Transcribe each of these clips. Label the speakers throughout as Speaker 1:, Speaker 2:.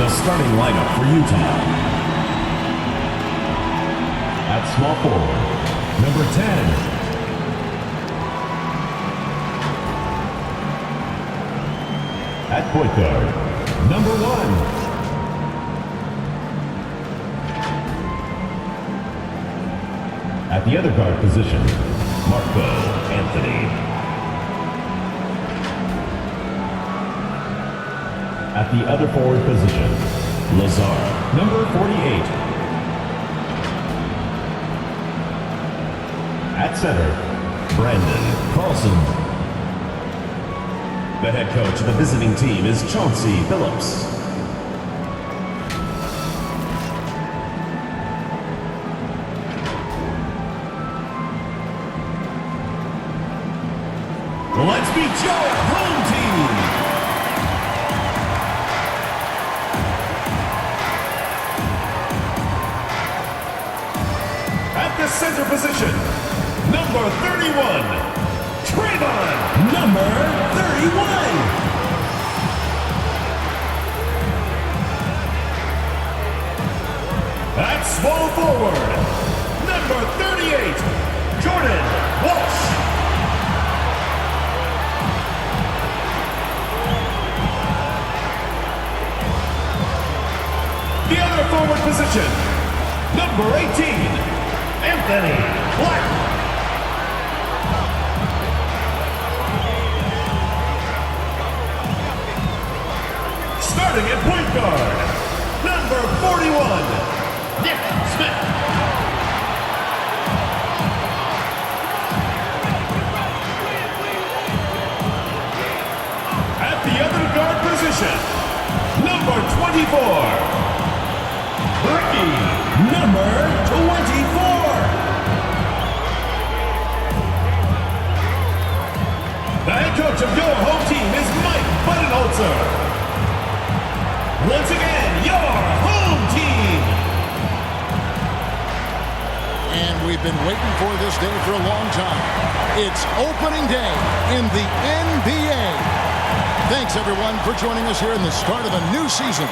Speaker 1: the starting lineup for Utah. At small forward, number 10. At point guard, number 1. At the other guard position, Marco Anthony. At the other forward position, Lazar, number 48. At center, Brandon Carlson. The head coach of the visiting team is Chauncey Phillips. Let's meet your home team. At the center position, number 31, Trayvon. Number 31. At small forward, number 38, Jordan Walsh. The other forward position, number 18, Anthony Black. Starting at point guard, number 41, Nick Smith. At the other guard position, number 24, Ricky, number 24. The head coach of your home team is Mike Budenholzer. Once again, your home team.
Speaker 2: And we've been waiting for this day for a long time. It's opening day in the NBA. Thanks, everyone, for joining us here in the start of a new season.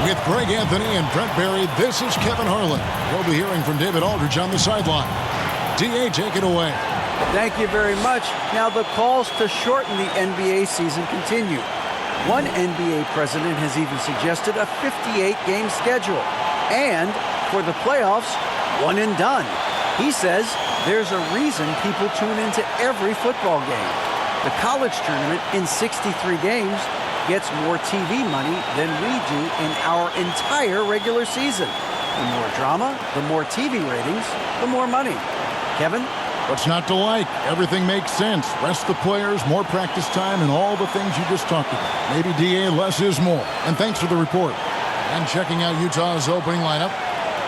Speaker 2: With Greg Anthony and Brent Barry, this is Kevin Harlan. We'll be hearing from David Aldridge on the sideline. D.A., take it away.
Speaker 3: Thank you very much. Now the calls to shorten the NBA season continue. One NBA president has even suggested a 58-game schedule. And for the playoffs, one and done. He says there's a reason people tune into every football game. The college tournament in 63 games gets more TV money than we do in our entire regular season. The more drama, the more TV ratings, the more money. Kevin?
Speaker 2: What's not to like? Everything makes sense. Rest the players, more practice time, and all the things you just talked about. Maybe DA, less is more. And thanks for the report. And checking out Utah's opening lineup.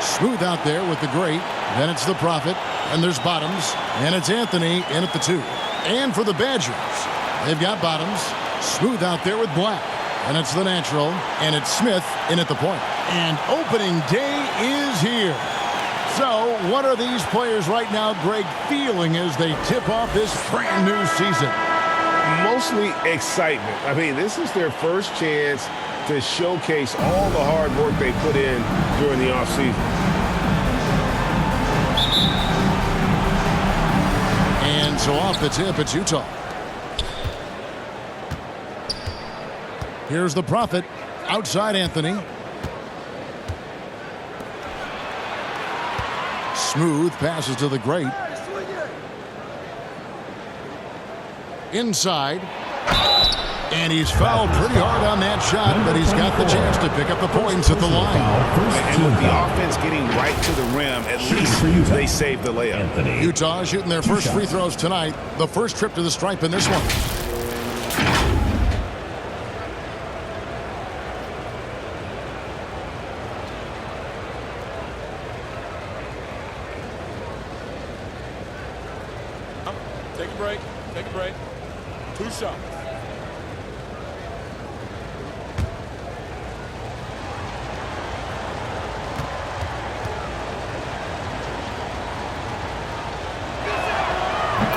Speaker 2: Smooth out there with the great. Then it's the Prophet. And there's Bottoms. And it's Anthony in at the 2. And for the Badgers, they've got Bottoms. Smooth out there with Black. And it's the natural. And it's Smith in at the point. And opening day is here. So, what are these players right now, Greg, feeling as they tip off this brand new season?
Speaker 4: Mostly excitement. I mean, this is their first chance to showcase all the hard work they put in during the offseason.
Speaker 2: And so off the tip, it's Utah. Here's the Prophet. Outside Anthony. Smooth passes to the great. Inside. And he's fouled pretty hard on that shot, but he's got the chance to pick up the points at the line.
Speaker 4: And with the offense getting right to the rim, at least they saved the layup.
Speaker 2: Utah shooting their first free throws tonight. The first trip to the stripe in this one.
Speaker 5: Take a break. Take a break. 2 shots.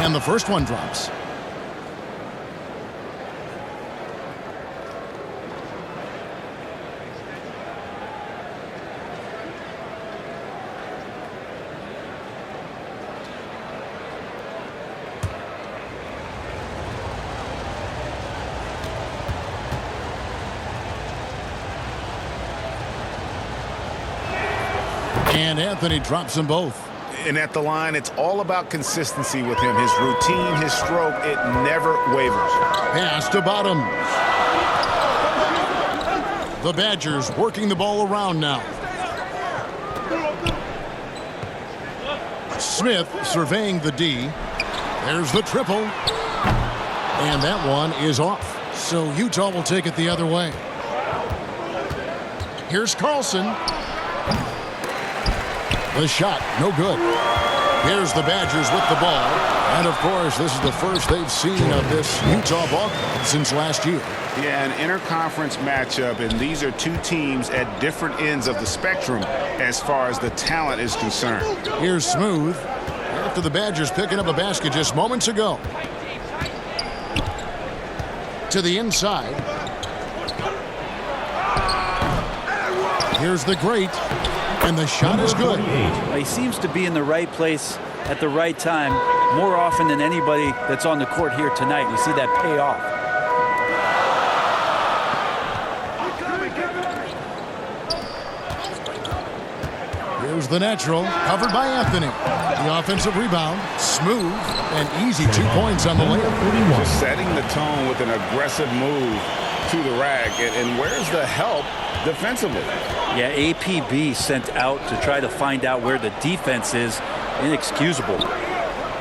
Speaker 2: And the first one drops. And Anthony drops them both.
Speaker 4: And at the line, it's all about consistency with him. His routine, his stroke, it never wavers.
Speaker 2: Pass to Bottoms. The Badgers working the ball around now. Smith surveying the D. There's the triple. And that one is off. So Utah will take it the other way. Here's Carlson. The shot, no good. Here's the Badgers with the ball. And, of course, this is the first they've seen of this Utah ball club since last year.
Speaker 4: Yeah, an interconference matchup, and these are two teams at different ends of the spectrum as far as the talent is concerned.
Speaker 2: Here's Smooth. After the Badgers picking up a basket just moments ago. To the inside. Here's the Great. And the shot is good.
Speaker 3: He seems to be in the right place at the right time more often than anybody that's on the court here tonight. You see that pay off.
Speaker 2: Here's the natural, covered by Anthony. The offensive rebound, smooth and easy. 2 points on the layup.
Speaker 4: Just setting the tone with an aggressive move to the rack. And where's the help defensively?
Speaker 3: Yeah, APB sent out to try to find out where the defense is. Inexcusable.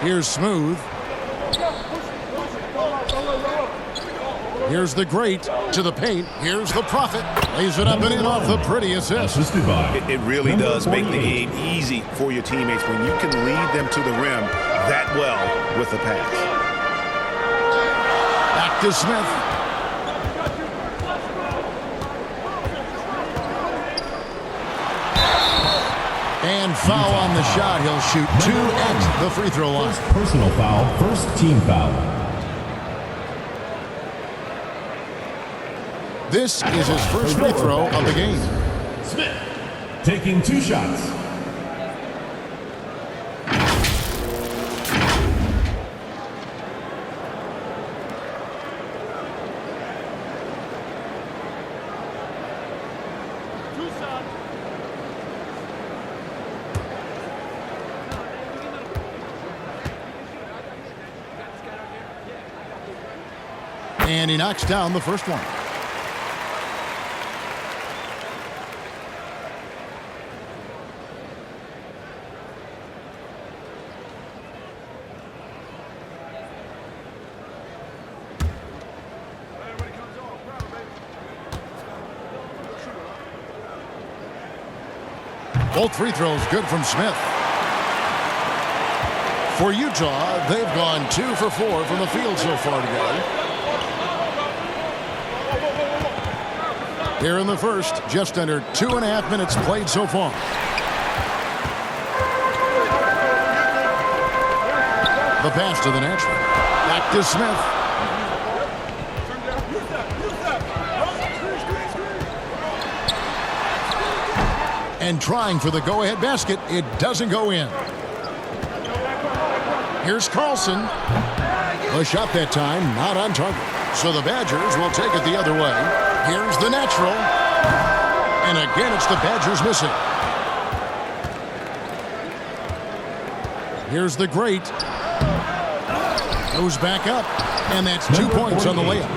Speaker 2: Here's Smooth. Here's the Great to the paint. Here's the Prophet. Lays it up and in off the pretty assist.
Speaker 1: Assisted by
Speaker 4: It really
Speaker 1: number
Speaker 4: does make the
Speaker 1: 48.
Speaker 4: game easy for your teammates when you can lead them to the rim that well with the pass.
Speaker 2: Back to Smith. And foul on the shot. He'll shoot 2 at the free throw line.
Speaker 1: First personal foul, first team foul.
Speaker 2: This is his first free throw of the game.
Speaker 1: Smith taking 2 shots.
Speaker 2: And he knocks down the first one. Both free throws good from Smith. For Utah, they've gone 2 for 4 from the field so far today. Here in the first, just under 2.5 minutes played so far. The pass to the natural. Back to Smith. And trying for the go-ahead basket. It doesn't go in. Here's Carlson. A shot that time, not on target. So the Badgers will take it the other way. Here's the natural. And again, it's the Badgers missing. Here's the Great. Goes back up. And that's 2 points on the layup.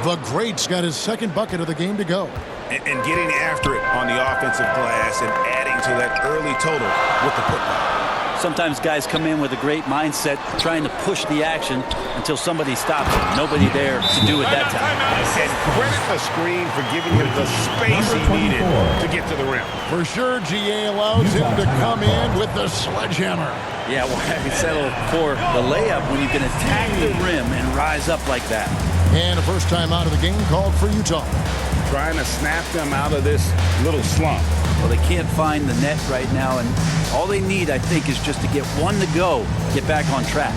Speaker 2: The Great's got his second bucket of the game to go.
Speaker 4: And getting after it on the offensive glass and adding to that early total with the putback.
Speaker 3: Sometimes guys come in with a great mindset trying to push the action until somebody stops them. Nobody there to do it that time.
Speaker 4: And credit the screen for giving him the space he needed to get to the rim.
Speaker 2: For sure, GA allows him to come in with the sledgehammer.
Speaker 3: Yeah, why settle for the layup when you can attack the rim and rise up like that?
Speaker 2: And a first time out of the game called for Utah.
Speaker 4: Trying to snap them out of this little slump.
Speaker 3: Well, they can't find the net right now, and all they need, I think, is just to get one to go, get back on track.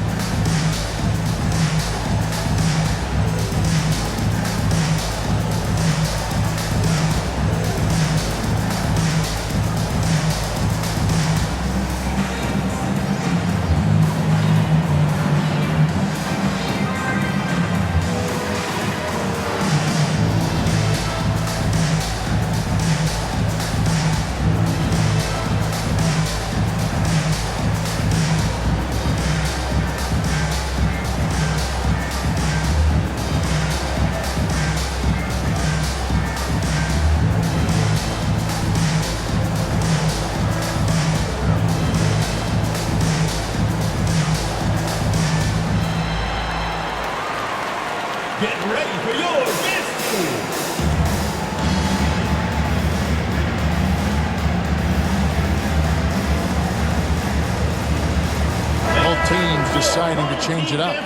Speaker 2: deciding to change it up.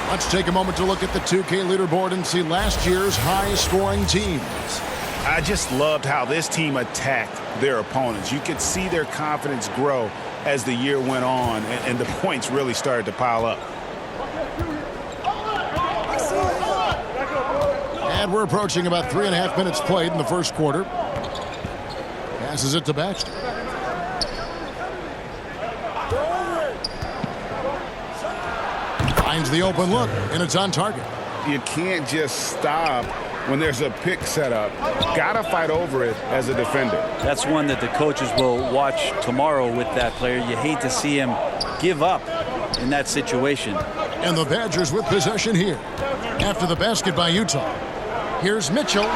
Speaker 2: Let's take a moment to look at the 2K leaderboard and see last year's high-scoring teams.
Speaker 4: I just loved how this team attacked their opponents. You could see their confidence grow as the year went on, and the points really started to pile up.
Speaker 2: And we're approaching about 3.5 minutes played in the first quarter. Passes it to Baxter. Finds the open look, and it's on target.
Speaker 4: You can't just stop when there's a pick set up. Gotta fight over it as a defender.
Speaker 3: That's one that the coaches will watch tomorrow with that player. You hate to see him give up in that situation.
Speaker 2: And the Badgers with possession here. After the basket by Utah. Here's Mitchell.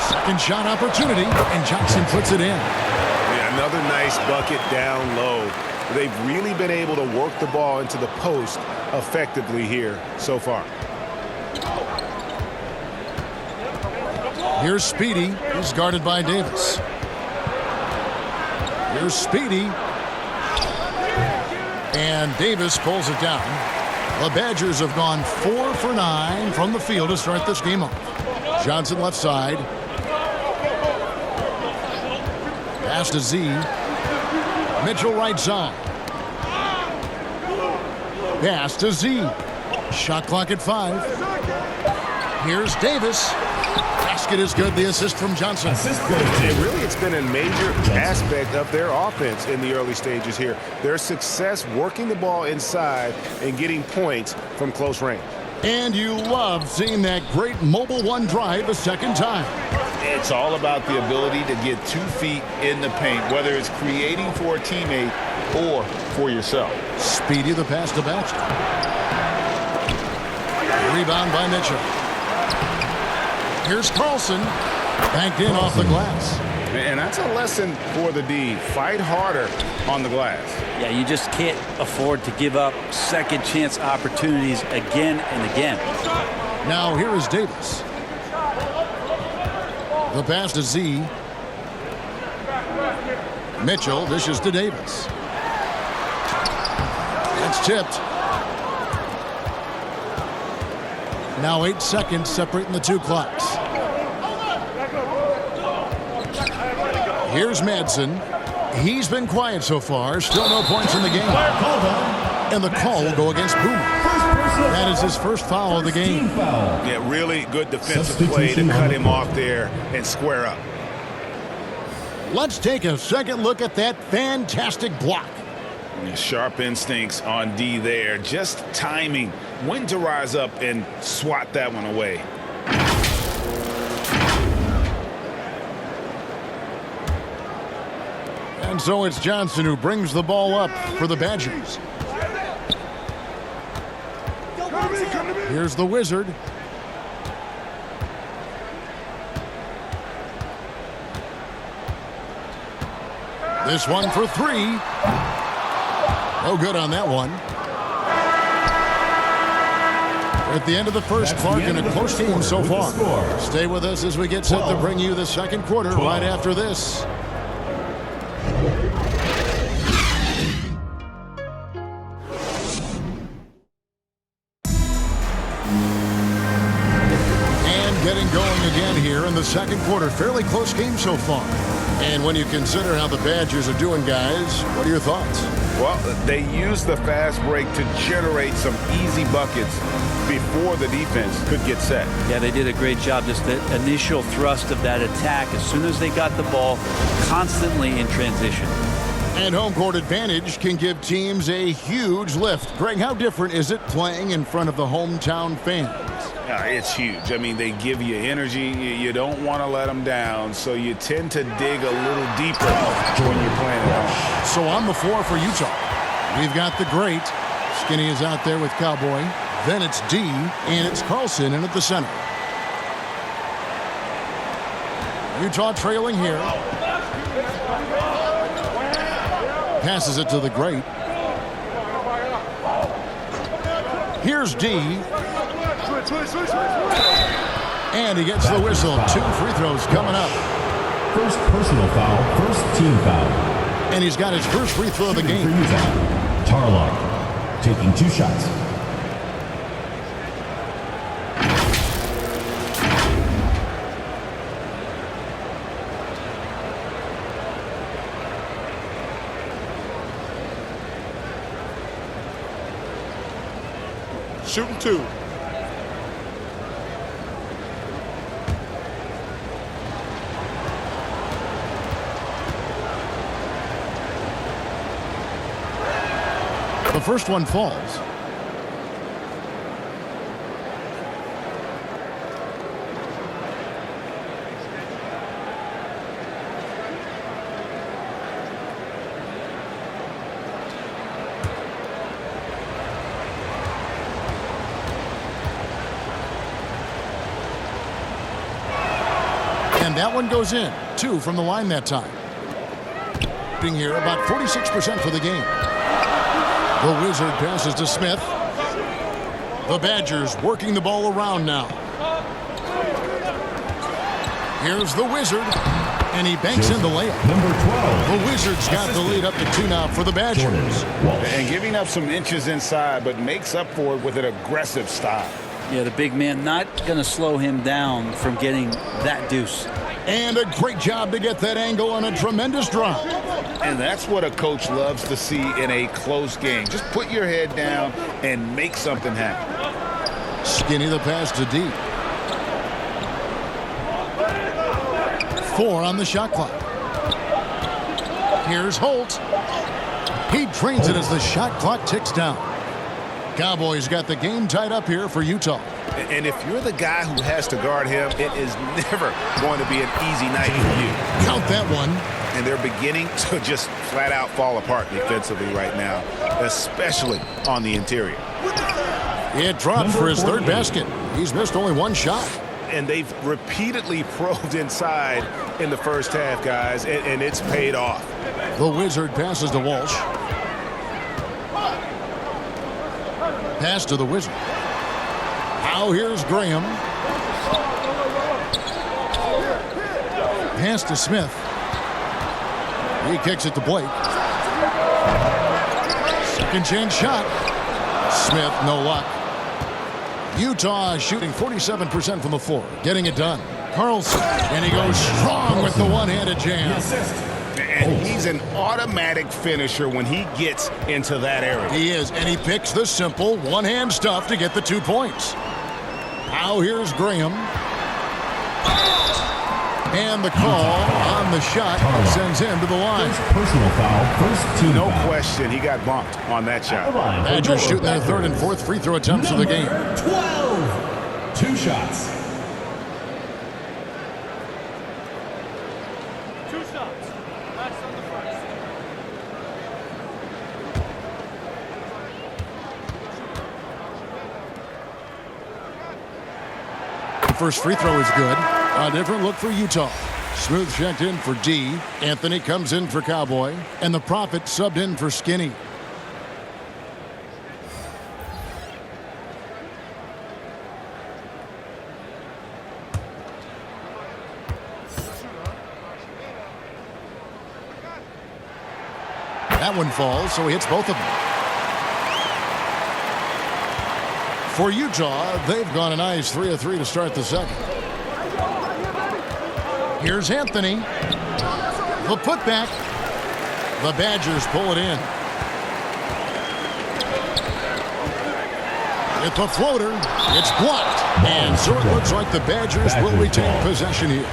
Speaker 2: Second shot opportunity, and Johnson puts it in.
Speaker 4: Yeah, another nice bucket down low. They've really been able to work the ball into the post effectively here so far.
Speaker 2: Here's Speedy. He's guarded by Davis. Here's Speedy. And Davis pulls it down. The Badgers have gone 4 for 9 from the field to start this game off. Johnson left side. Pass to Z. Mitchell right side. Pass to Z. Shot clock at 5. Here's Davis. Basket is good. The assist from Johnson.
Speaker 4: It's been a major aspect of their offense in the early stages here. Their success working the ball inside and getting points from close range.
Speaker 2: And you love seeing that great mobile one drive a second time.
Speaker 6: It's all about the ability to get 2 feet in the paint, whether it's creating for a teammate or for yourself.
Speaker 2: Speedy the pass to Baxter. Rebound by Mitchell. Here's Carlson. Banked in off the glass.
Speaker 4: And that's a lesson for the D. Fight harder on the glass.
Speaker 3: Yeah, you just can't afford to give up second chance opportunities again and again.
Speaker 2: Now here is Davis. The pass to Z. Mitchell dishes to Davis. It's tipped. Now 8 seconds separating the 2 clocks. Here's Madsen. He's been quiet so far. Still no points in the game. And the call will go against Boomer. That is his first foul of the game.
Speaker 4: Yeah, really good defensive play to cut him off there and square up.
Speaker 2: Let's take a second look at that fantastic block.
Speaker 6: Sharp instincts on D there. Just timing when to rise up and swat that one away.
Speaker 2: And so it's Johnson who brings the ball up for the Badgers. Here's the Wizard. This one for 3. No good on that one. We're at the end of the first part in a close game so far. Stay with us as we get set to bring you the second quarter right after this. And getting going again here in the second quarter. Fairly close game so far. And when you consider how the Badgers are doing, guys, what are your thoughts?
Speaker 4: Well, they used the fast break to generate some easy buckets before the defense could get set.
Speaker 3: Yeah, they did a great job. Just the initial thrust of that attack as soon as they got the ball, constantly in transition.
Speaker 2: And home court advantage can give teams a huge lift. Greg, how different is it playing in front of the hometown fans?
Speaker 4: It's huge. I mean, they give you energy. You don't want to let them down, so you tend to dig a little deeper when you're playing at home.
Speaker 2: So on the floor for Utah, we've got the great. Skinny is out there with Cowboy. Then it's D, and it's Carlson in at the center. Utah trailing here. Passes it to the great. Here's D. And he gets the whistle. 2 free throws coming up.
Speaker 1: First personal foul, first team foul.
Speaker 2: And he's got his first free throw of the
Speaker 1: Shooting for
Speaker 2: game.
Speaker 1: Utah, Tarlock, taking 2 shots.
Speaker 5: Shooting 2.
Speaker 2: The first one falls. And that one goes in. 2 from the line that time. Being here about 46% for the game. The Wizard passes to Smith. The Badgers working the ball around now. Here's the Wizard, and he banks in the layup.
Speaker 1: Number 12.
Speaker 2: The Wizards got the lead up to 2 now for the Badgers.
Speaker 1: Jordan Walsh.
Speaker 6: And giving up some inches inside, but makes up for it with an aggressive style.
Speaker 3: Yeah, the big man not going to slow him down from getting that deuce.
Speaker 2: And a great job to get that angle on a tremendous drop.
Speaker 6: And that's what a coach loves to see in a close game. Just put your head down and make something happen.
Speaker 2: Skinny the pass to D. 4 on the shot clock. Here's Holt. He drains it as the shot clock ticks down. Cowboys got the game tied up here for Utah.
Speaker 4: And if you're the guy who has to guard him, it is never going to be an easy night for you.
Speaker 2: Count that one.
Speaker 4: And they're beginning to just flat out fall apart defensively right now, especially on the interior.
Speaker 2: It dropped for his 3rd basket. He's missed only 1 shot.
Speaker 4: And they've repeatedly probed inside in the first half, guys, and it's paid off.
Speaker 2: The Wizard passes to Walsh. Pass to the Wizard. Now here's Graham. Pass to Smith. He kicks it to Blake. Second chance shot. Smith, no luck. Utah shooting 47% from the floor, getting it done. Carlson, and he goes strong with the one-handed jam.
Speaker 4: And he's an automatic finisher when he gets into that area.
Speaker 2: He is, and he picks the simple one-hand stuff to get the 2 points. Now here's Graham. And the call on the shot sends him to the line.
Speaker 1: First personal foul, first team
Speaker 4: No
Speaker 1: foul.
Speaker 4: question, he got bumped on that shot.
Speaker 2: Badgers shooting their 3rd and 4th free throw attempts of the game.
Speaker 1: 12. 2 shots.
Speaker 5: 2 shots. That's on the first.
Speaker 2: First free throw is good. A different look for Utah. Smooth checked in for D. Anthony comes in for Cowboy. And the Prophet subbed in for Skinny. That one falls, so he hits both of them. For Utah, they've gone a nice 3 of 3 to start the second. Here's Anthony. The putback. The Badgers pull it in. It's a floater. It's blocked. And so it looks like the Badgers will retain possession here.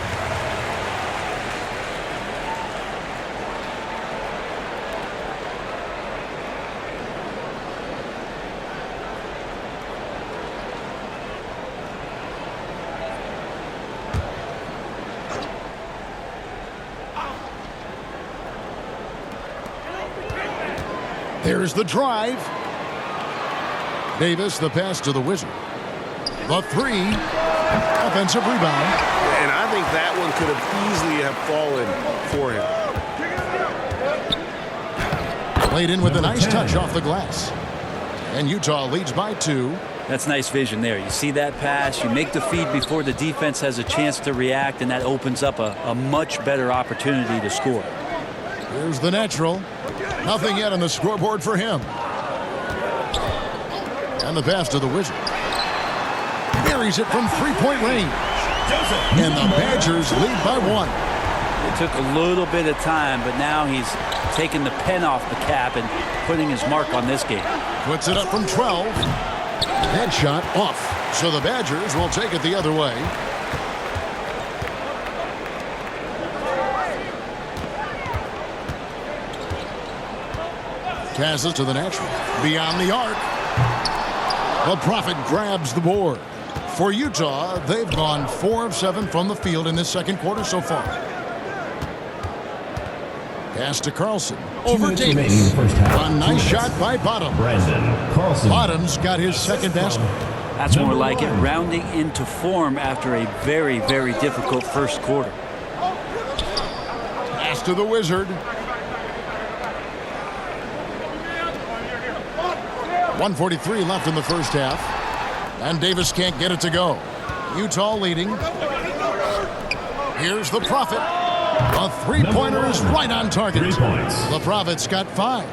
Speaker 2: There's the drive. Davis, the pass to the Wizard. The 3. Offensive rebound.
Speaker 4: And I think that one could have easily have fallen for him.
Speaker 2: Played in with a nice touch off the glass. And Utah leads by 2.
Speaker 3: That's nice vision there. You see that pass, you make the feed before the defense has a chance to react, and that opens up a much better opportunity to score.
Speaker 2: Here's the natural. Nothing yet on the scoreboard for him. And the pass to the Wizard. Buries it from three-point range. And the Badgers lead by 1.
Speaker 3: It took a little bit of time, but now he's taking the pen off the cap and putting his mark on this game.
Speaker 2: Puts it up from 12. Headshot off. So the Badgers will take it the other way. Passes to the natural. Beyond the arc. The Prophet grabs the board. For Utah, they've gone 4 of 7 from the field in this second quarter so far. Pass to Carlson. Over
Speaker 1: minutes remaining in
Speaker 2: Davis.
Speaker 1: the first half.
Speaker 2: A nice shot by Bottom.
Speaker 1: Brandon Carlson.
Speaker 2: Bottom's got his second basket.
Speaker 3: That's more like it, rounding into form after a very, very difficult first quarter.
Speaker 2: Pass to the Wizard. 1:43 left in the first half. And Davis can't get it to go. Utah leading. Here's the Prophet. A three-pointer is right on target.
Speaker 1: 3 points.
Speaker 2: The Prophet's got 5.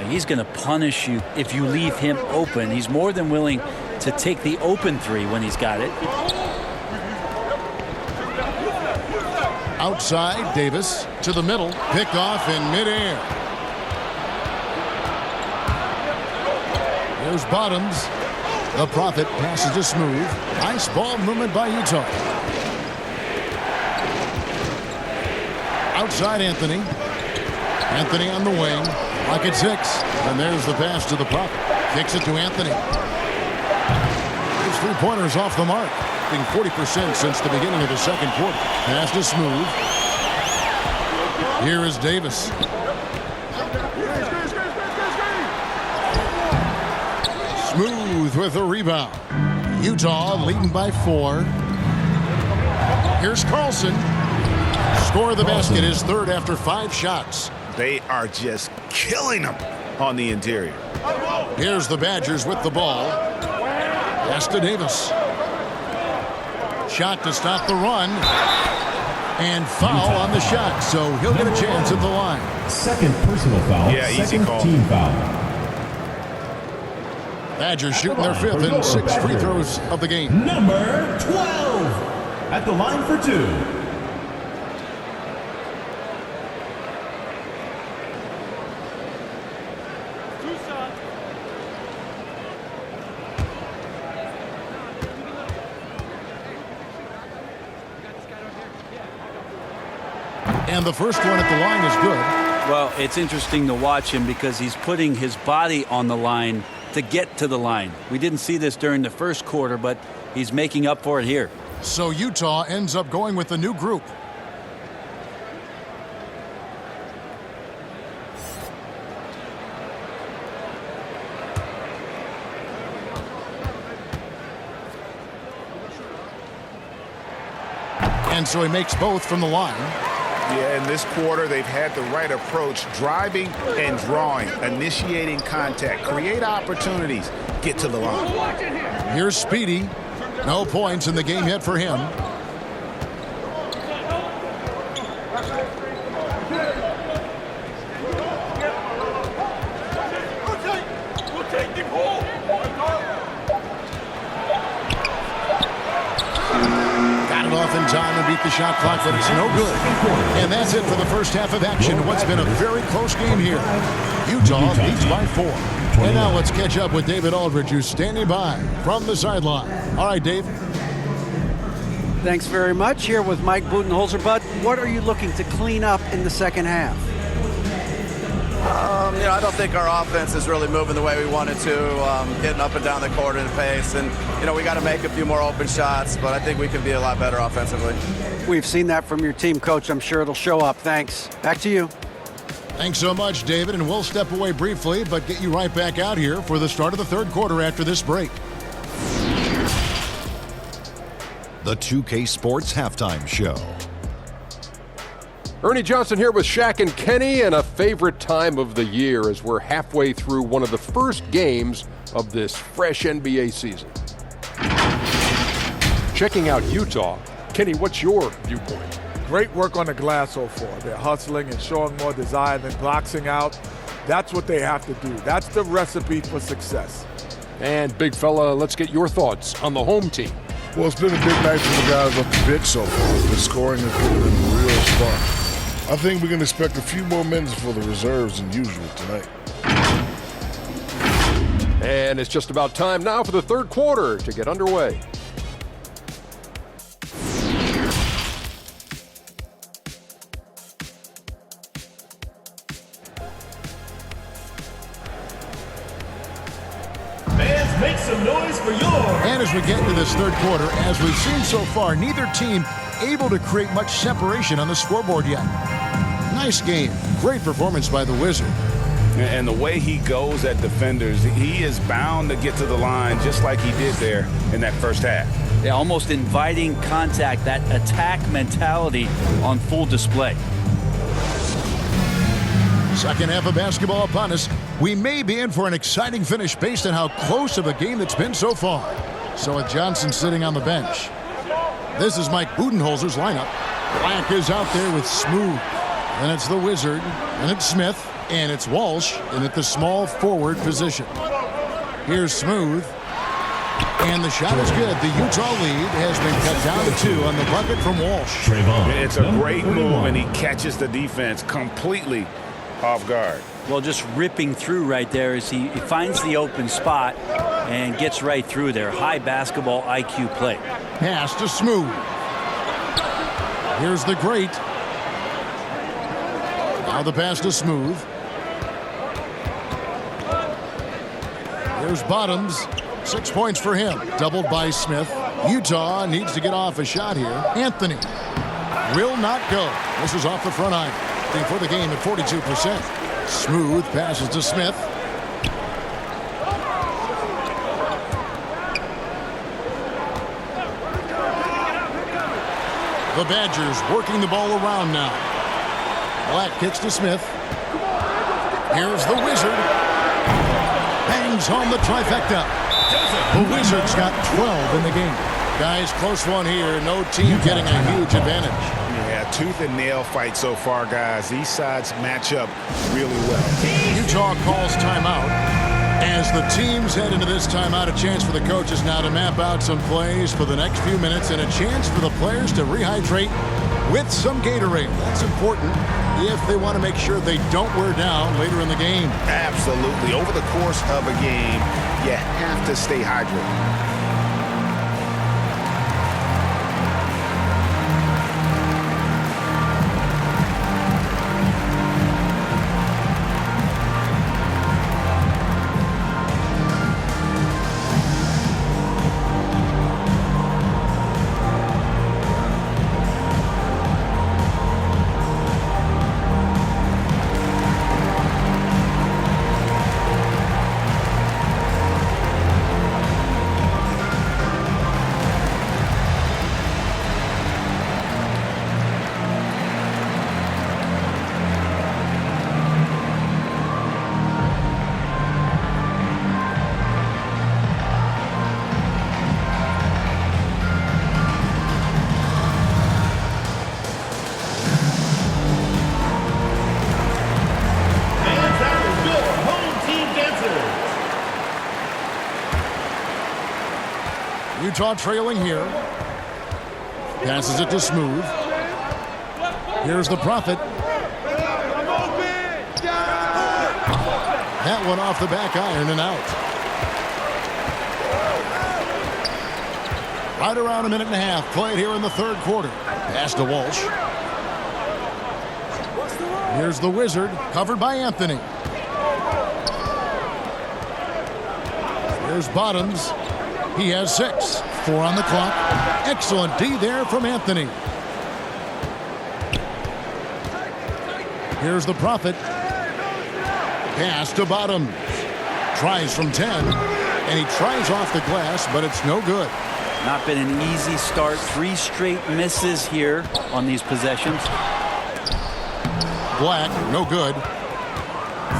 Speaker 3: He's going to punish you if you leave him open. He's more than willing to take the open three when he's got it.
Speaker 2: Outside, Davis to the middle. Picked off in midair. Here's Bottoms. The Prophet passes to Smooth. Nice ball movement by Utah. Outside Anthony. Anthony on the wing. Pocket 6. And there's the pass to the Prophet. Kicks it to Anthony. His three-pointers off the mark. Being 40% since the beginning of the second quarter. Pass to Smooth. Here is Davis. Smooth with a rebound. Utah leading by 4. Here's Carlson. Score of the basket is third after 5 shots.
Speaker 4: They are just killing them on the interior.
Speaker 2: Here's the Badgers with the ball. Pass to Davis. Shot to stop the run. And foul on the shot, so he'll get a chance at the line.
Speaker 1: Second personal foul.
Speaker 4: Yeah, easy
Speaker 1: Second
Speaker 4: call.
Speaker 1: team foul.
Speaker 2: Badgers shooting their 5th and 6th free throws of the game.
Speaker 1: Number 12 at the line for 2.
Speaker 2: And the first one at the line is good.
Speaker 3: Well, it's interesting to watch him because he's putting his body on the line to get to the line. We didn't see this during the first quarter, but he's making up for it here.
Speaker 2: So Utah ends up going with the new group. And so he makes both from the line.
Speaker 4: Yeah, in this quarter, they've had the right approach, driving and drawing, initiating contact, create opportunities, get to the line.
Speaker 2: Here's Speedy. No points in the game yet for him. Got it off in time and beat the shot clock, but it's no good. And that's it for the first half of action. What's been a very close game here. Utah leads by 4. And now let's catch up with David Aldridge, who's standing by from the sideline. All right, Dave.
Speaker 3: Thanks very much. Here with Mike Budenholzer. Bud, what are you looking to clean up in the second half?
Speaker 7: I don't think our offense is really moving the way we wanted to, getting up and down the court at a pace. And, we got to make a few more open shots, but I think we can be a lot better offensively.
Speaker 3: We've seen that from your team, Coach. I'm sure it'll show up. Thanks. Back to you.
Speaker 2: Thanks so much, David. And we'll step away briefly, but get you right back out here for the start of the third quarter after this break.
Speaker 8: The 2K Sports Halftime Show.
Speaker 9: Ernie Johnson here with Shaq and Kenny, and a favorite time of the year as we're halfway through one of the first games of this fresh NBA season. Checking out Utah, Kenny, what's your viewpoint?
Speaker 5: Great work on the glass so far. They're hustling and showing more desire than boxing out. That's what they have to do. That's the recipe for success.
Speaker 9: And big fella, let's get your thoughts on the home team.
Speaker 10: Well, it's been a big night for the guys off the bench so far. The scoring has given them a real spark. I think we can expect a few more minutes for the reserves than usual tonight.
Speaker 9: And it's just about time now for the third quarter to get underway.
Speaker 1: Fans, make some noise for your...
Speaker 2: And as we get into this third quarter, as we've seen so far, neither team able to create much separation on the scoreboard yet. Nice game. Great performance by the Wizard.
Speaker 4: And the way he goes at defenders, he is bound to get to the line just like he did there in that first half.
Speaker 3: Yeah, almost inviting contact, that attack mentality on full display.
Speaker 2: Second half of basketball upon us. We may be in for an exciting finish based on how close of a game that's been so far. So with Johnson sitting on the bench. This is Mike Budenholzer's lineup. Black is out there with Smooth. Then it's the Wizard. And it's Smith. And it's Walsh in at the small forward position. Here's Smooth. And the shot is good. The Utah lead has been cut down to 2 on the bucket from Walsh.
Speaker 1: Trayvon.
Speaker 4: It's a great move, and he catches the defense completely off guard.
Speaker 3: Well, just ripping through right there as he finds the open spot and gets right through there. High basketball IQ play.
Speaker 2: Pass to Smooth. Here's the Great. Now the pass to Smooth. Here's Bottoms. 6 points for him. Doubled by Smith. Utah needs to get off a shot here. Anthony will not go. This is off the front iron. For the game at 42%. Smooth passes to Smith. The Badgers working the ball around now. Black kicks to Smith. Here's the Wizard. Bangs home the trifecta. The Wizards got 12 in the game. Guys, close one here. No team getting a huge advantage.
Speaker 4: Yeah, tooth and nail fight so far, guys. These sides match up really well.
Speaker 2: Utah calls timeout. As the teams head into this timeout, a chance for the coaches now to map out some plays for the next few minutes and a chance for the players to rehydrate with some Gatorade. That's important if they want to make sure they don't wear down later in the game.
Speaker 4: Absolutely. Over the course of a game, you have to stay hydrated.
Speaker 2: Utah trailing here. Passes it to Smooth. Here's the Prophet. That one off the back iron and out. Right around a minute and a half played here in the third quarter. Pass to Walsh. Here's the Wizard, covered by Anthony. Here's Bottoms. He has 6. 4 on the clock. Excellent D there from Anthony. Here's the Prophet. Pass to Bottoms. Tries from 10. And he tries off the glass, but it's no good.
Speaker 3: Not been an easy start. 3 straight misses here on these possessions.
Speaker 2: Black, no good.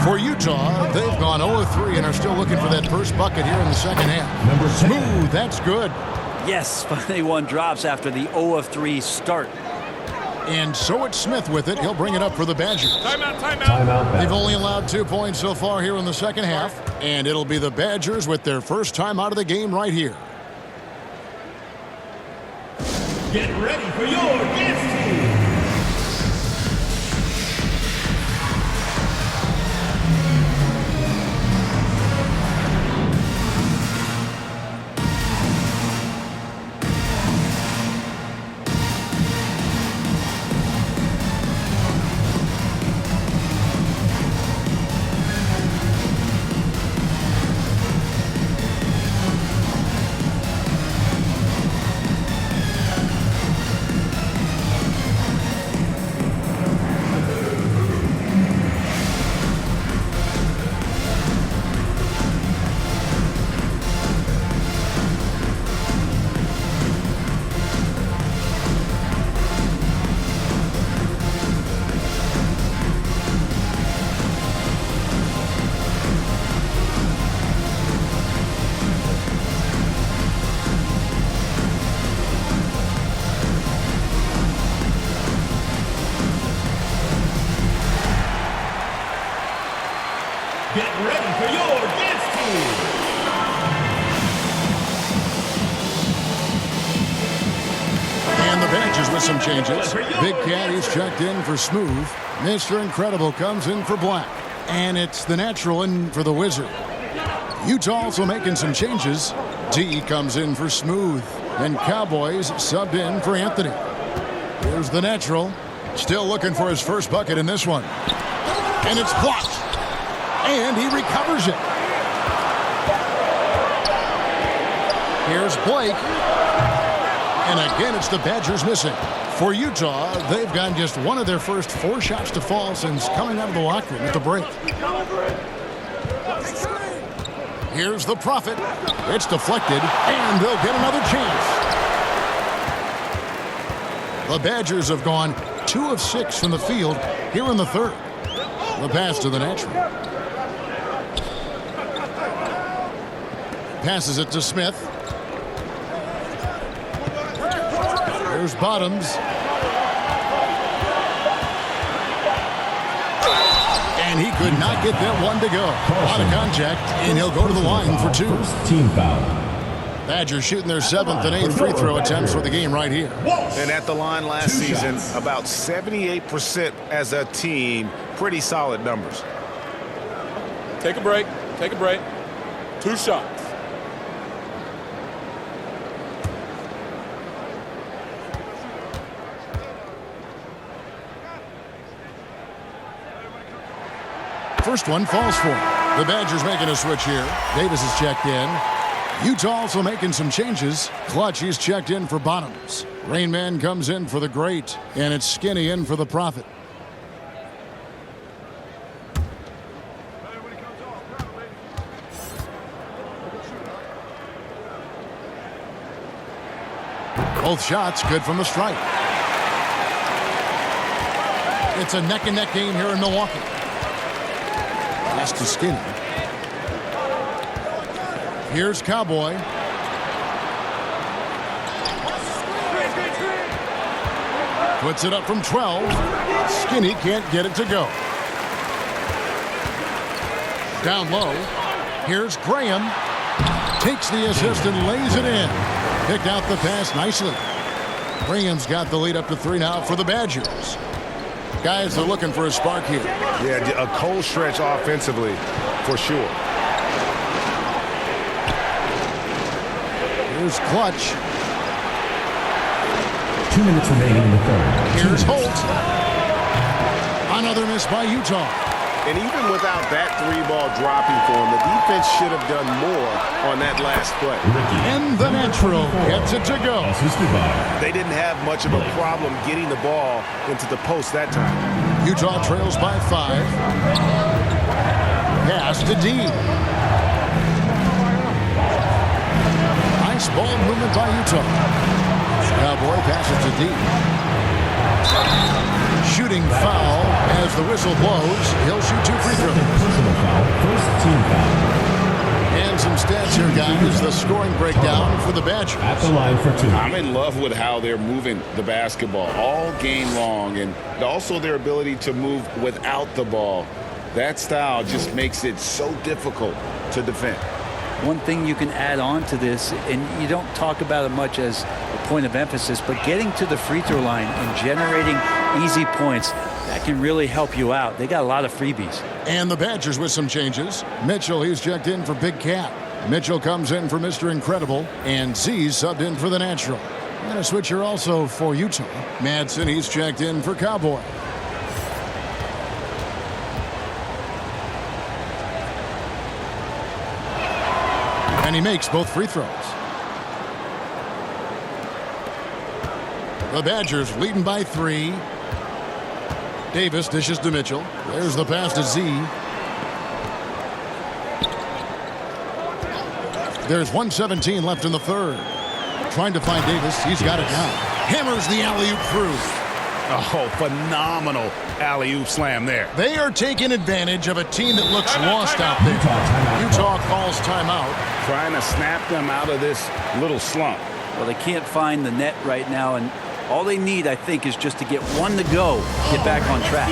Speaker 2: For Utah, they've gone 0-3 and are still looking for that first bucket here in the second half.
Speaker 1: Number 10.
Speaker 2: Smooth, that's good.
Speaker 3: Yes, finally one drops after the 0-3 start.
Speaker 2: And so it's Smith with it. He'll bring it up for the Badgers.
Speaker 1: Timeout.
Speaker 2: They've only allowed 2 points so far here in the second half. And it'll be the Badgers with their first time out of the game right here.
Speaker 1: Get ready for your dance team. Get ready for your dance team.
Speaker 2: And the Badgers with some changes. Big Cat is checked in for Smooth. Mr. Incredible comes in for Black. And it's the natural in for the Wizard. Utah also making some changes. D comes in for Smooth. And Cowboys subbed in for Anthony. Here's the natural. Still looking for his first bucket in this one. And it's blocked. And he recovers it. Here's Blake. And again, it's the Badgers missing. For Utah, they've gotten just one of their first 4 shots to fall since coming out of the locker room at the break. Here's the Prophet. It's deflected, and they'll get another chance. The Badgers have gone 2 of 6 from the field here in the third. The pass to the natural. Passes it to Smith. There's Bottoms. And he could not get that one to go. A lot of contact, and he'll go to the line for 2.
Speaker 1: Team foul.
Speaker 2: Badgers shooting their 7th and 8th free throw attempts for the game right here.
Speaker 4: And at the line last season, about 78% as a team. Pretty solid numbers.
Speaker 5: Take a break. Take a break. 2 shots.
Speaker 2: First one falls for him. The Badgers making a switch here. Davis is checked in. Utah also making some changes. Clutch, he's checked in for Bottoms. Rain Man comes in for the Great. And it's Skinny in for the Prophet. Both shots good from the stripe. It's a neck-and-neck game here in Milwaukee. Pass to Skinny. Here's Cowboy. Puts it up from 12. Skinny can't get it to go. Down low. Here's Graham. Takes the assist and lays it in. Picked out the pass nicely. Graham's got the lead up to 3 now for the Badgers. Guys are looking for a spark here.
Speaker 4: Yeah, a cold stretch offensively, for sure.
Speaker 2: Here's Clutch.
Speaker 1: 2 minutes remaining in the third.
Speaker 2: Here's Holt. Another miss by Utah.
Speaker 4: And even without that 3-ball dropping for him, the defense should have done more on that last play.
Speaker 2: And the natural gets it to go.
Speaker 4: They didn't have much of a problem getting the ball into the post that time.
Speaker 2: Utah trails by 5. Pass to D. Nice ball movement by Utah. Cowboy passes to D. Shooting foul as the whistle blows. He'll shoot 2 free throws.
Speaker 1: Personal foul. First team foul.
Speaker 2: And some stats here, guys. The scoring breakdown for the Badgers.
Speaker 1: At the line for 2.
Speaker 6: I'm in love with how they're moving the basketball all game long, and also their ability to move without the ball. That style just makes it so difficult to defend.
Speaker 3: One thing you can add on to this, and you don't talk about it much as a point of emphasis, but getting to the free throw line and generating easy points, that can really help you out. They got a lot of freebies.
Speaker 2: And the Badgers with some changes. Mitchell, he's checked in for Big Cat. Mitchell comes in for Mr. Incredible, and Z's subbed in for the Natural. And a switcher also for Utah. Madsen, he's checked in for Cowboy. And he makes both free throws. The Badgers leading by 3. Davis dishes to Mitchell. There's the pass to Z. There's 1:17 left in the third. Trying to find Davis. He's got it down. Hammers the alley-oop through.
Speaker 4: Oh, phenomenal alley-oop slam there.
Speaker 2: They are taking advantage of a team that looks lost out there. Utah calls timeout.
Speaker 4: Trying to snap them out of this little slump.
Speaker 3: Well, they can't find the net right now, and all they need, I think, is just to get one to go, get back on track.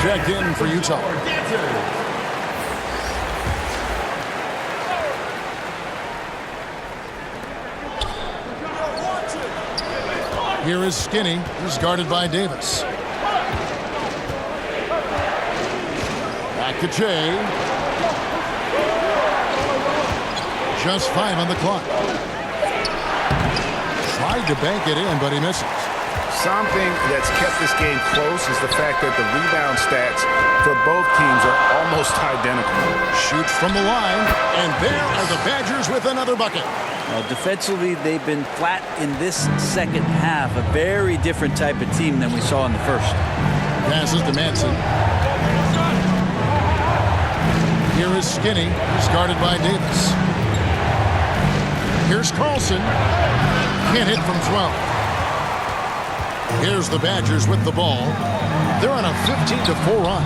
Speaker 2: Checked in for Utah. Here is Skinny. He's guarded by Davis. Back to Jay. Just 5 on the clock. Tried to bank it in, but he misses.
Speaker 4: Something that's kept this game close is the fact that the rebound stats for both teams are almost identical.
Speaker 2: Shoots from the line, and there are the Badgers with another bucket.
Speaker 3: Defensively, they've been flat in this second half. A very different type of team than we saw in the first.
Speaker 2: Passes to Madsen. Here is Skinny. He's guarded by Davis. Here's Carlson. Can't hit from 12. Here's the Badgers with the ball. They're on a 15-4 run.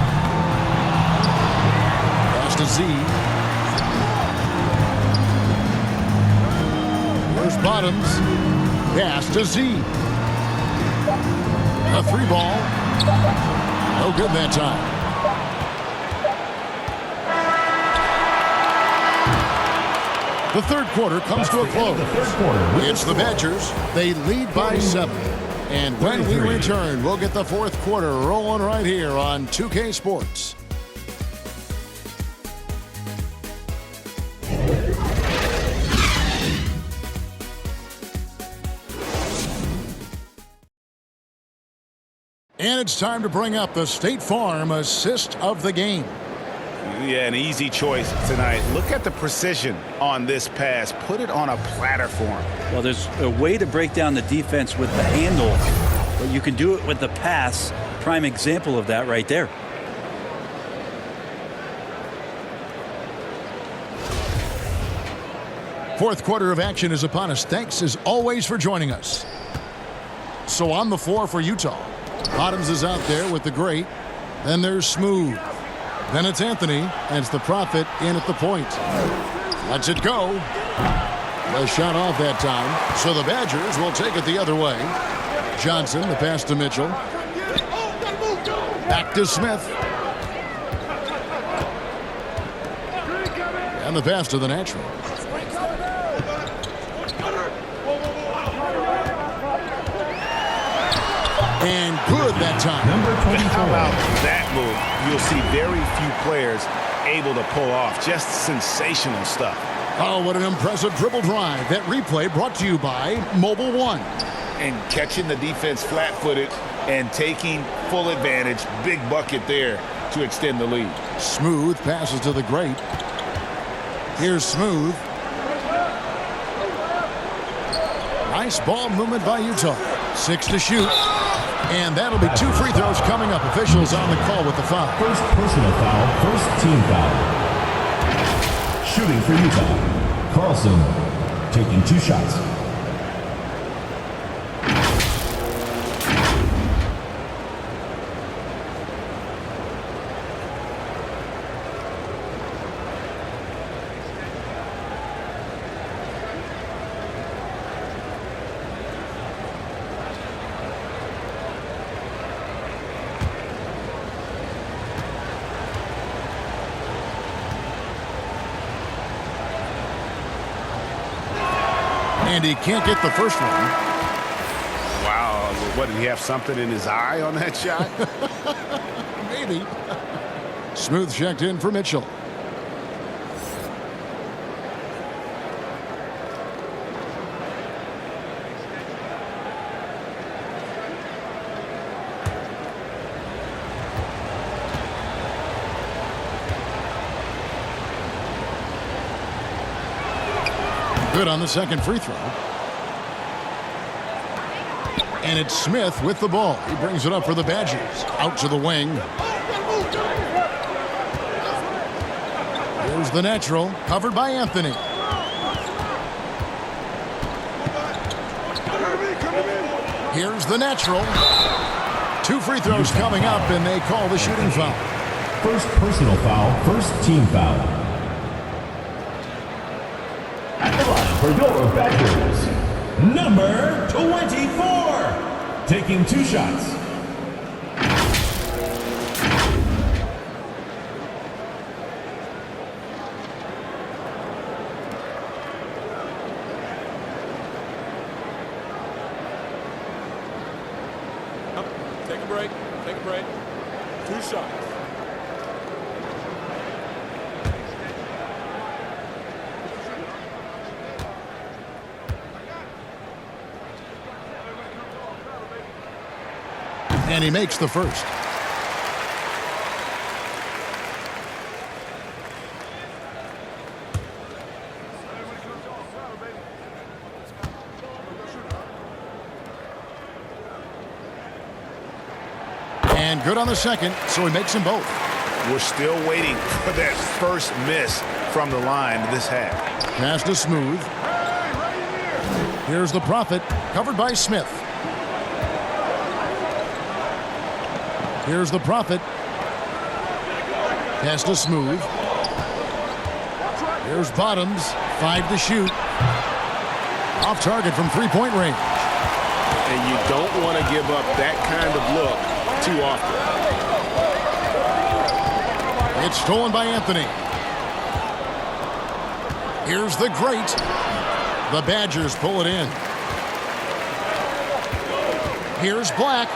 Speaker 2: Pass to Z. Here's Bottoms. Pass to Z. A 3 ball. No good that time. The third quarter comes to a close. It's the Badgers. They lead by 7. And when we return, we'll get the fourth quarter rolling right here on 2K Sports. And it's time to bring up the State Farm assist of the game.
Speaker 4: Yeah, an easy choice tonight. Look at the precision on this pass. Put it on a platter for him.
Speaker 3: Well, there's a way to break down the defense with the handle, but you can do it with the pass. Prime example of that right there.
Speaker 2: Fourth quarter of action is upon us. Thanks as always for joining us. So on the floor for Utah. Bottoms is out there with the great. Then there's Smooth. Then it's Anthony, and it's the Prophet in at the point. Lets it go. The shot off that time, so the Badgers will take it the other way. Johnson, the pass to Mitchell. Back to Smith. And the pass to the natural. And good that time.
Speaker 1: Number 24.
Speaker 4: How about that move? You'll see very few players able to pull off. Just sensational stuff.
Speaker 2: Oh, what an impressive dribble drive. That replay brought to you by Mobile One.
Speaker 6: And catching the defense flat-footed and taking full advantage. Big bucket there to extend the lead.
Speaker 2: Smooth passes to the great. Here's Smooth. Nice ball movement by Utah. 6 to shoot. And that'll be 2 free throws coming up. Officials on the call with the foul.
Speaker 1: First personal foul, first team foul. Shooting for Utah. Carlson taking 2 shots.
Speaker 2: And he can't get the first one.
Speaker 4: Wow. What, did he have something in his eye on that shot?
Speaker 2: Maybe. Smooth checked in for Mitchell. Good on the second free throw. And it's Smith with the ball. He brings it up for the Badgers. Out to the wing. Here's the natural. Covered by Anthony. Here's the natural. 2 free throws coming up, and they call the shooting foul.
Speaker 1: First personal foul, first team foul. For your Badgers, number 24, taking 2 shots.
Speaker 5: Take a break. Take a break. 2 shots.
Speaker 2: And he makes the first. And good on the second, so he makes them both.
Speaker 4: We're still waiting for that first miss from the line this half.
Speaker 2: Pass to Smooth. Here's the Prophet, covered by Smith. Here's the Prophet. Pass to Smooth. Here's Bottoms. 5 to shoot. Off target from 3-point range.
Speaker 4: And you don't want to give up that kind of look too often.
Speaker 2: It's stolen by Anthony. Here's the great. The Badgers pull it in. Here's Black.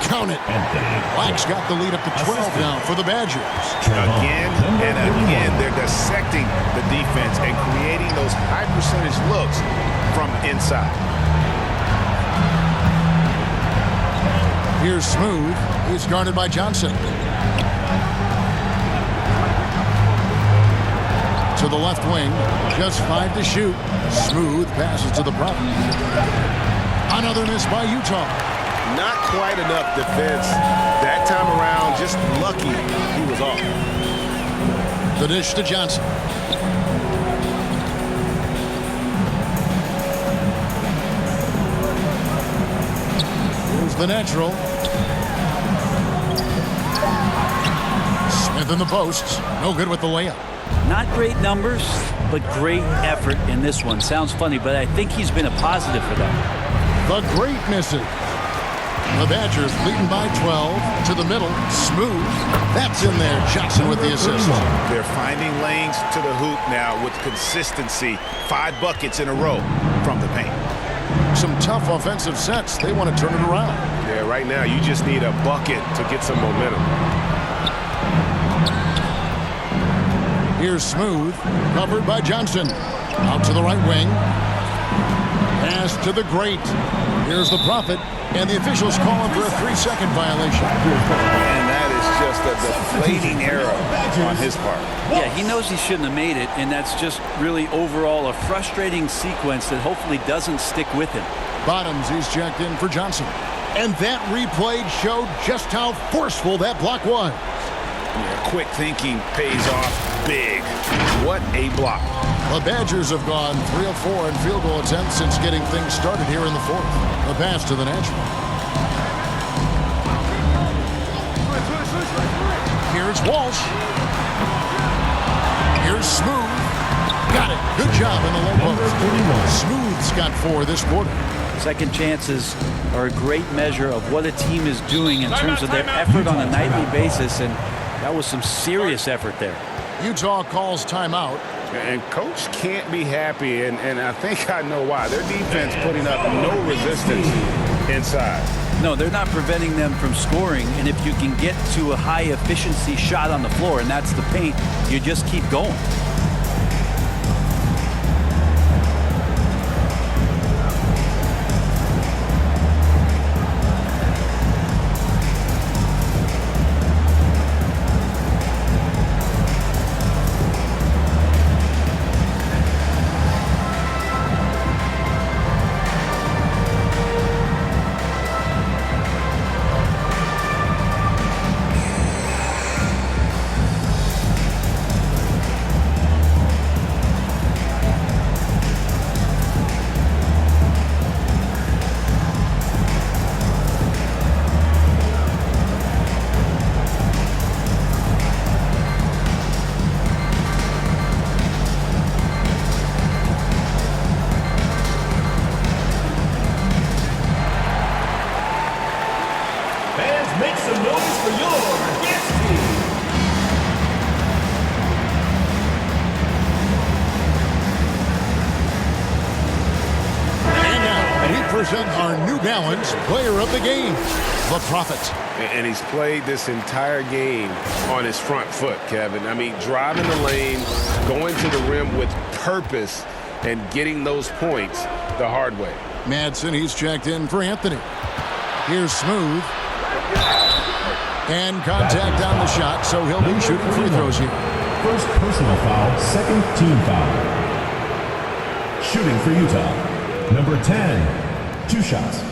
Speaker 2: Count it. Black's got the lead up to 12 now for the Badgers.
Speaker 4: Again and again, they're dissecting the defense and creating those high percentage looks from inside.
Speaker 2: Here's Smooth. He's guarded by Johnson. To the left wing. Just 5 to shoot. Smooth passes to the Prophet. Another miss by Utah.
Speaker 4: Not quite enough defense that time around. Just lucky he was off.
Speaker 2: The dish to Johnson. Here's the natural. Smith in the posts. No good with the layup.
Speaker 3: Not great numbers, but great effort in this one. Sounds funny, but I think he's been a positive for them.
Speaker 2: The great misses. The Badgers leading by 12 to the middle. Smooth. That's in there. Johnson with the assist.
Speaker 4: They're finding lanes to the hoop now with consistency. 5 buckets in a row from the paint.
Speaker 2: Some tough offensive sets. They want to turn it around.
Speaker 4: Yeah, right now you just need a bucket to get some momentum.
Speaker 2: Here's Smooth. Covered by Johnson. Out to the right wing. Pass to the great. Here's the Prophet. And the officials calling for a 3-second violation.
Speaker 4: And that is just a deflating error on his part.
Speaker 3: Yeah, he knows he shouldn't have made it, and that's just really overall a frustrating sequence that hopefully doesn't stick with him.
Speaker 2: Bottoms, he's checked in for Johnson. And that replay showed just how forceful that block was.
Speaker 4: Yeah, quick thinking pays off big. What a block.
Speaker 2: The Badgers have gone 3 of 4 in field goal attempts since getting things started here in the fourth. The pass to the natural. Here's Walsh. Here's Smooth. Got it. Good job in the low post. Smooth's got 4 this quarter.
Speaker 3: Second chances are a great measure of what a team is doing in terms of their effort on a nightly basis, and that was some serious effort there.
Speaker 2: Utah calls timeout.
Speaker 4: And Coach can't be happy, and I think I know why. Their defense putting up no resistance inside.
Speaker 3: No, they're not preventing them from scoring, and if you can get to a high-efficiency shot on the floor, and that's the paint, you just keep going.
Speaker 1: Make some noise for your guest team.
Speaker 2: And now we present our New Balance Player of the Game, the Prophet.
Speaker 4: And he's played this entire game on his front foot, Kevin. I mean, driving the lane, going to the rim with purpose, and getting those points the hard way.
Speaker 2: Madsen, he's checked in for Anthony. Here's Smooth. And contact on the shot, so he'll be shooting free throws here.
Speaker 1: First personal foul, second team foul. Shooting for Utah, number 10, 2 shots.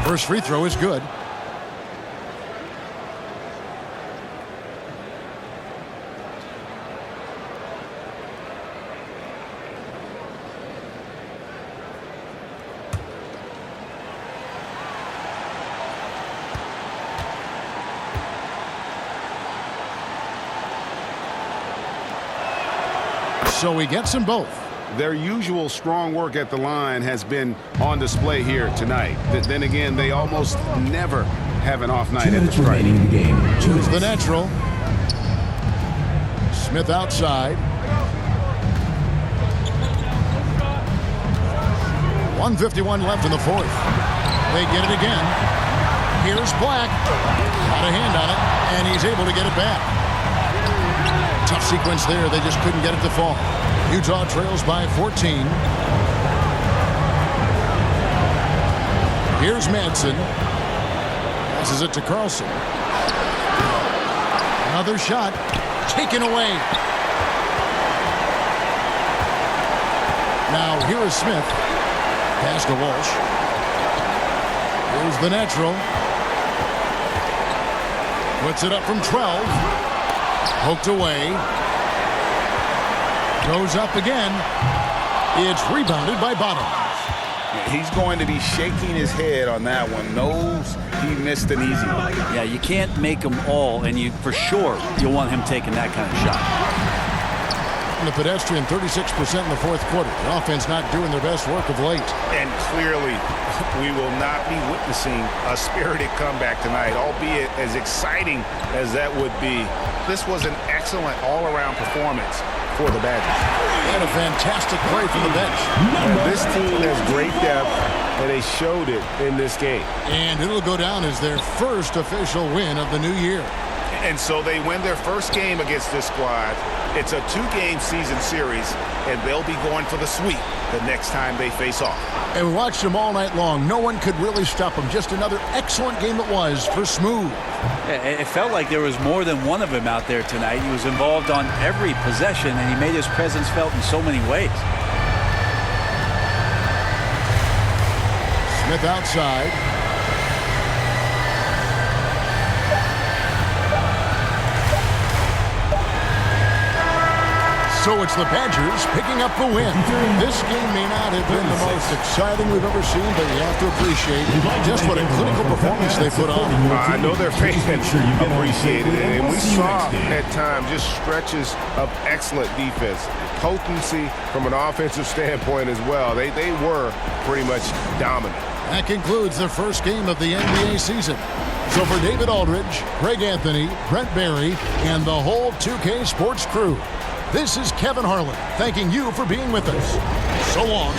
Speaker 2: First free throw is good. So he gets them both.
Speaker 4: Their usual strong work at the line has been on display here tonight. Then again, they almost never have an off night at the stripe.
Speaker 2: Choose the natural. Smith outside. 1:51 left in the fourth. They get it again. Here's Black. Got a hand on it, and he's able to get it back. Tough sequence there. They just couldn't get it to fall. Utah trails by 14. Here's Madsen. Passes it to Carlson. Another shot. Taken away. Now here is Smith. Pass to Walsh. Here's the natural. Puts it up from 12. Poked away. Goes up again. It's rebounded by Bottoms.
Speaker 6: He's going to be shaking his head on that one. Knows he missed an easy one.
Speaker 3: Yeah, you can't make them all, and you for sure you'll want him taking that kind of shot.
Speaker 2: The pedestrian 36% in the fourth quarter. The offense not doing their best work of late.
Speaker 4: And clearly, we will not be witnessing a spirited comeback tonight, albeit as exciting as that would be. This was an excellent all-around performance for the Badgers.
Speaker 2: And a fantastic play from the bench.
Speaker 4: And this team has great depth, and they showed it in this game.
Speaker 2: And it'll go down as their first official win of the new year.
Speaker 4: And so they win their first game against this squad. It's a 2-game season series, and they'll be going for the sweep the next time they face off.
Speaker 2: And we watched them all night long. No one could really stop them. Just another excellent game it was for Smooth.
Speaker 3: It felt like there was more than one of him out there tonight. He was involved on every possession, and he made his presence felt in so many ways.
Speaker 2: Smith outside. So it's the Badgers picking up the win. This game may not have been the most exciting we've ever seen, but you have to appreciate just what a clinical performance they put on.
Speaker 4: I know their fans appreciated it, and we saw at times just stretches of excellent defense. Potency from an offensive standpoint as well. They were pretty much dominant.
Speaker 2: That concludes the first game of the NBA season. So for David Aldridge, Greg Anthony, Brent Barry, and the whole 2K Sports crew, this is Kevin Harlan thanking you for being with us. So long.